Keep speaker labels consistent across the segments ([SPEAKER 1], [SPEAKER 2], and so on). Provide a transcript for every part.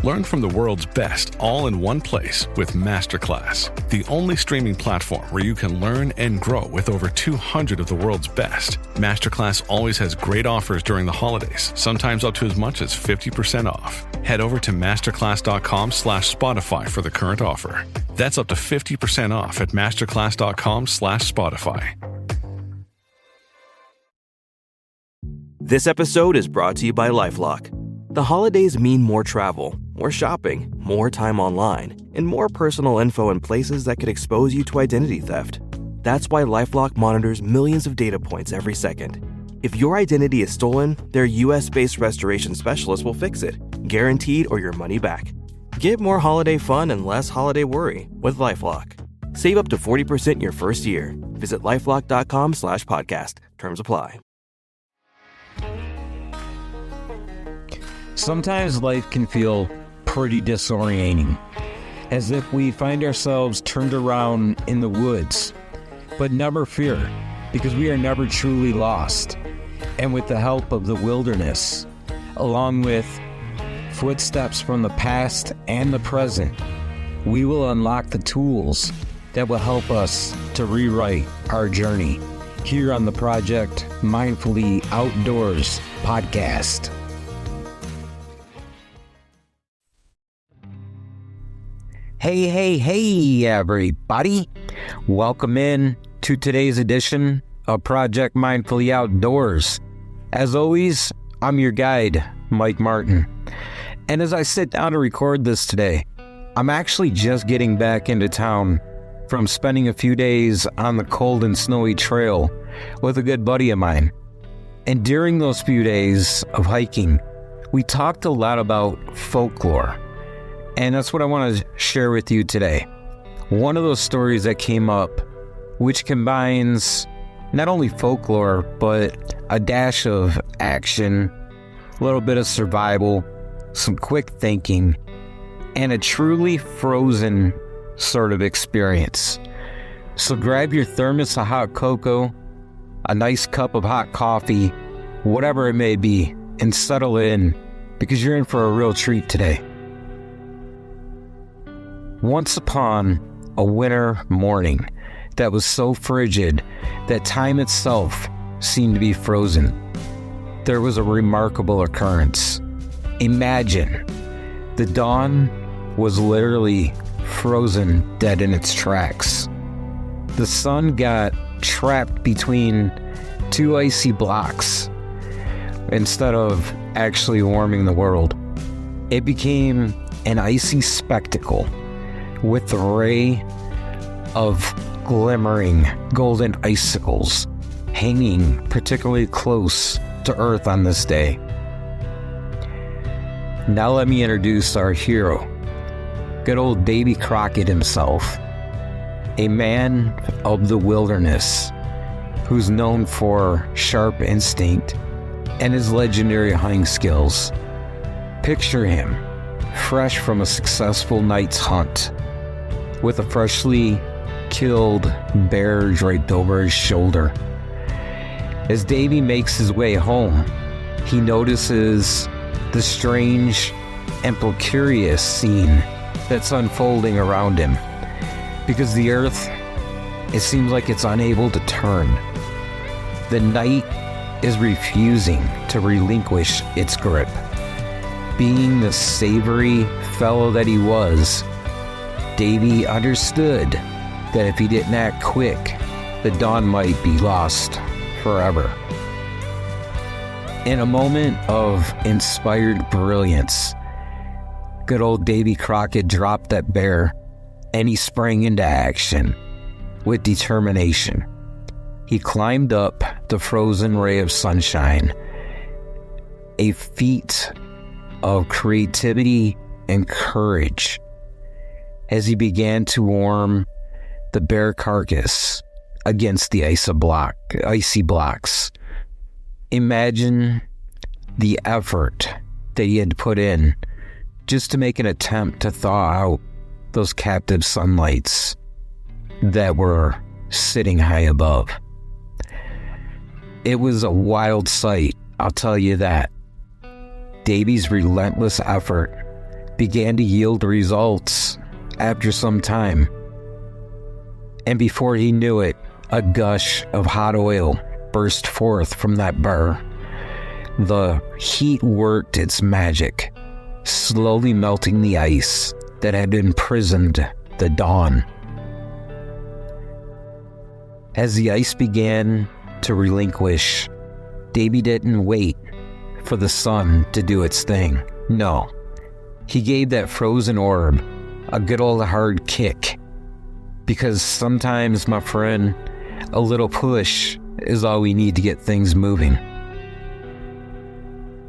[SPEAKER 1] Learn from the world's best all in one place with Masterclass, the only streaming platform where you can learn and grow with over 200 of the world's best. Masterclass always has great offers during the holidays, sometimes up to as much as 50% off. Head over to masterclass.com/Spotify for the current offer. That's up to 50% off at masterclass.com/Spotify.
[SPEAKER 2] This episode is brought to you by LifeLock. The holidays mean more travel, more shopping, more time online, and more personal info in places that could expose you to identity theft. That's why LifeLock monitors millions of data points every second. If your identity is stolen, their US-based restoration specialist will fix it, guaranteed or your money back. Get more holiday fun and less holiday worry with LifeLock. Save up to 40% your first year. Visit LifeLock.com/podcast. Terms apply.
[SPEAKER 3] Sometimes life can feel pretty disorienting, as if we find ourselves turned around in the woods. But never fear, because we are never truly lost. And with the help of the wilderness, along with footsteps from the past and the present, we will unlock the tools that will help us to rewrite our journey here on the Project Mindfully Outdoors podcast. Hey, everybody. Welcome in to today's edition of Project Mindfully Outdoors. As always, I'm your guide, Mike Martin. And as I sit down to record this today, I'm actually just getting back into town from spending a few days on the cold and snowy trail with a good buddy of mine. And during those few days of hiking, we talked a lot about folklore. And that's what I want to share with you today. One of those stories that came up, which combines not only folklore, but a dash of action, a little bit of survival, some quick thinking, and a truly frozen sort of experience. So grab your thermos of hot cocoa, a nice cup of hot coffee, whatever it may be, and settle in, because you're in for a real treat today. Once upon a winter morning that was so frigid that time itself seemed to be frozen, there was a remarkable occurrence. Imagine, the dawn was literally frozen dead in its tracks. The sun got trapped between two icy blocks. Instead of actually warming the world, it became an icy spectacle with a ray of glimmering golden icicles hanging particularly close to Earth on this day. Now let me introduce our hero, good old Davy Crockett himself, a man of the wilderness who's known for sharp instinct and his legendary hunting skills. Picture him, fresh from a successful night's hunt, with a freshly killed bear draped over his shoulder. As Davy makes his way home, he notices the strange and precarious scene that's unfolding around him, because the earth, it seems like it's unable to turn. The night is refusing to relinquish its grip. Being the savory fellow that he was, Davy understood that if he didn't act quick, the dawn might be lost forever. In a moment of inspired brilliance, good old Davy Crockett dropped that bear and he sprang into action with determination. He climbed up the frozen ray of sunshine, a feat of creativity and courage, as he began to warm the bear carcass against the icy blocks. Imagine the effort that he had put in just to make an attempt to thaw out those captive sunlights that were sitting high above. It was a wild sight, I'll tell you that. Davy's relentless effort began to yield results after some time. And before he knew it, a gush of hot oil burst forth from that burr. The heat worked its magic, slowly melting the ice that had imprisoned the dawn. As the ice began to relinquish, Davy didn't wait for the sun to do its thing. No, he gave that frozen orb a good old hard kick. Because sometimes, my friend, a little push is all we need to get things moving.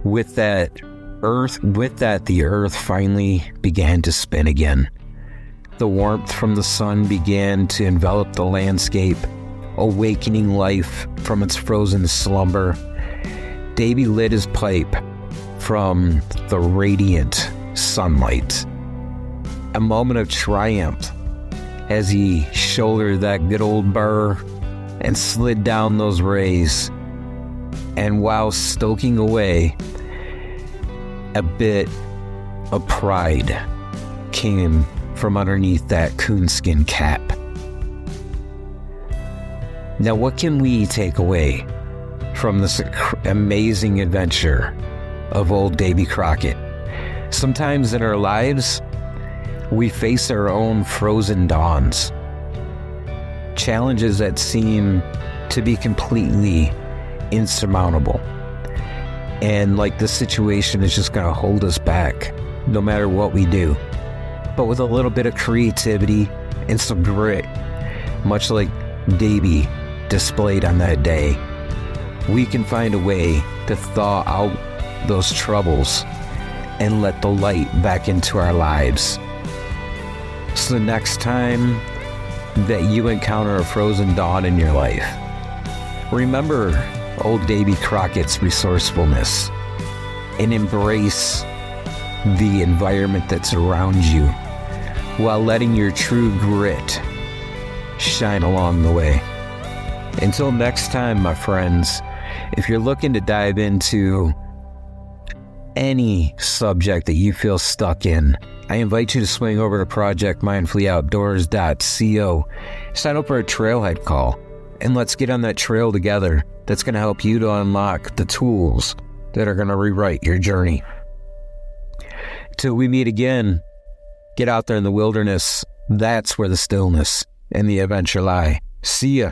[SPEAKER 3] With that, the earth finally began to spin again. The warmth from the sun began to envelop the landscape, awakening life from its frozen slumber. Davy lit his pipe from the radiant sunlight. A moment of triumph as he shouldered that good old burr and slid down those rays. And while stoking away, a bit of pride came from underneath that coonskin cap. Now, what can we take away from this amazing adventure of old Davy Crockett? Sometimes in our lives, we face our own frozen dawns, challenges that seem to be completely insurmountable. And like the situation is just going to hold us back no matter what we do. But with a little bit of creativity and some grit, much like Davy displayed on that day, we can find a way to thaw out those troubles and let the light back into our lives. So the next time that you encounter a frozen dawn in your life, remember old Davy Crockett's resourcefulness and embrace the environment that's around you while letting your true grit shine along the way. Until next time, my friends, if you're looking to dive into any subject that you feel stuck in, I invite you to swing over to projectmindfullyoutdoors.co, sign up for a trailhead call, and let's get on that trail together that's going to help you to unlock the tools that are going to rewrite your journey. Till we meet again, get out there in the wilderness. That's where the stillness and the adventure lie. See ya.